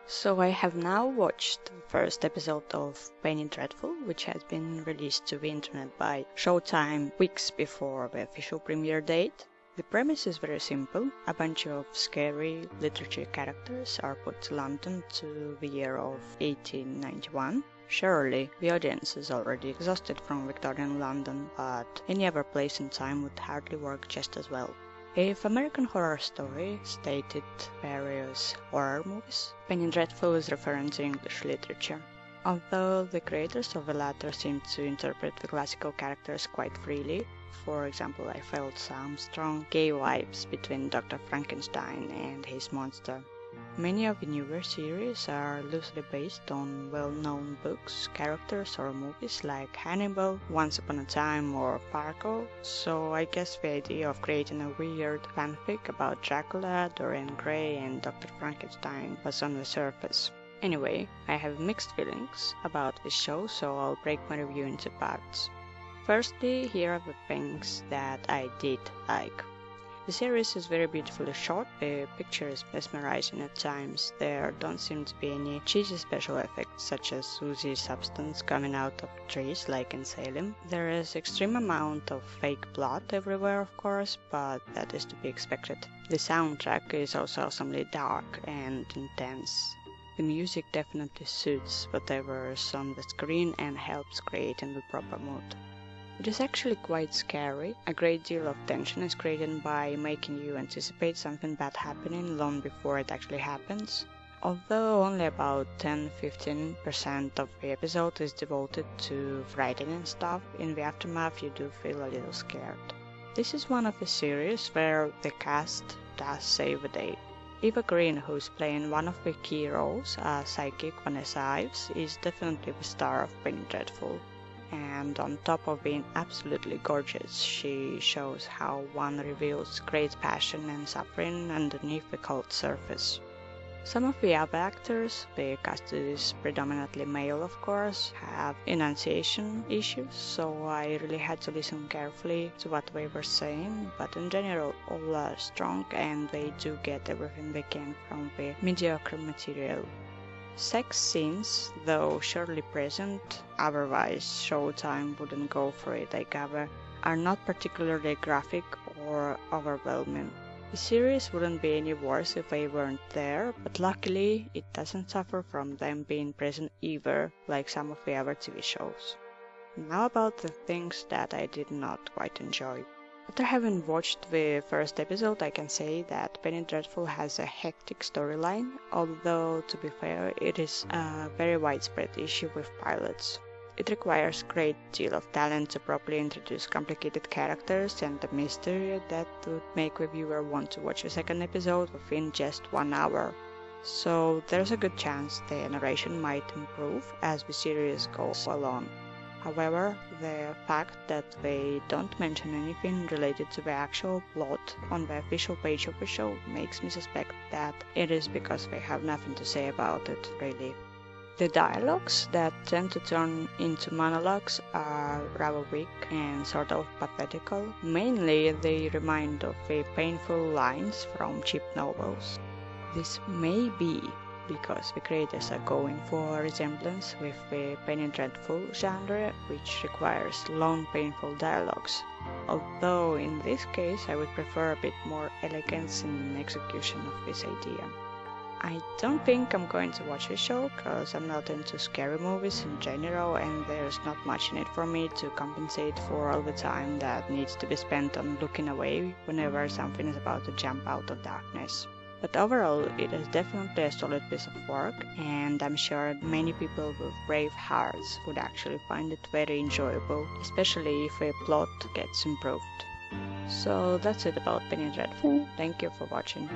So I have now watched the first episode of Penny Dreadful, which has been released to the internet by Showtime weeks before the official premiere date. The premise is very simple. A bunch of scary literature characters are put to London to the year of 1891. Surely, the audience is already exhausted from Victorian London, but any other place and time would hardly work just as well. If American Horror Story stated various horror movies, Penny Dreadful is referring to English literature. Although the creators of the latter seem to interpret the classical characters quite freely, for example, I felt some strong gay vibes between Dr. Frankenstein and his monster. Many of the newer series are loosely based on well-known books, characters or movies like Hannibal, Once Upon a Time or Fargo, so I guess the idea of creating a weird fanfic about Dracula, Dorian Gray and Dr. Frankenstein was on the surface. Anyway, I have mixed feelings about this show, so I'll break my review into parts. Firstly, here are the things that I did like. The series is very beautifully shot, the picture is mesmerizing at times, there don't seem to be any cheesy special effects such as oozy substance coming out of trees like in Salem. There is extreme amount of fake blood everywhere of course, but that is to be expected. The soundtrack is also awesomely dark and intense. The music definitely suits whatever is on the screen and helps creating the proper mood. It is actually quite scary. A great deal of tension is created by making you anticipate something bad happening long before it actually happens. Although only about 10-15% of the episode is devoted to frightening stuff, in the aftermath you do feel a little scared. This is one of the series where the cast does save the day. Eva Green, who's playing one of the key roles, psychic Vanessa Ives, is definitely the star of Penny Dreadful. And on top of being absolutely gorgeous, she shows how one reveals great passion and suffering underneath the cold surface. Some of the other actors, the cast is predominantly male of course, have enunciation issues, so I really had to listen carefully to what they were saying, but in general all are strong and they do get everything they can from the mediocre material. Sex scenes, though surely present, otherwise Showtime wouldn't go for it I gather, are not particularly graphic or overwhelming. The series wouldn't be any worse if they weren't there, but luckily it doesn't suffer from them being present either, like some of the other TV shows. Now about the things that I did not quite enjoy. After having watched the first episode, I can say that Penny Dreadful has a hectic storyline, although to be fair, it is a very widespread issue with pilots. It requires a great deal of talent to properly introduce complicated characters and a mystery that would make the viewer want to watch a second episode within just 1 hour. So there's a good chance the narration might improve as the series goes along. However, the fact that they don't mention anything related to the actual plot on the official page of the show makes me suspect that it is because they have nothing to say about it, really. The dialogues that tend to turn into monologues are rather weak and sort of pathetical. Mainly, they remind of the painful lines from cheap novels. This may be because the creators are going for a resemblance with the Penny Dreadful genre, which requires long, painful dialogues. Although in this case I would prefer a bit more elegance in execution of this idea. I don't think I'm going to watch the show, cause I'm not into scary movies in general and there's not much in it for me to compensate for all the time that needs to be spent on looking away whenever something is about to jump out of darkness. But overall, it is definitely a solid piece of work, and I'm sure many people with brave hearts would actually find it very enjoyable, especially if a plot gets improved. So that's it about Penny Dreadful. Thank you for watching.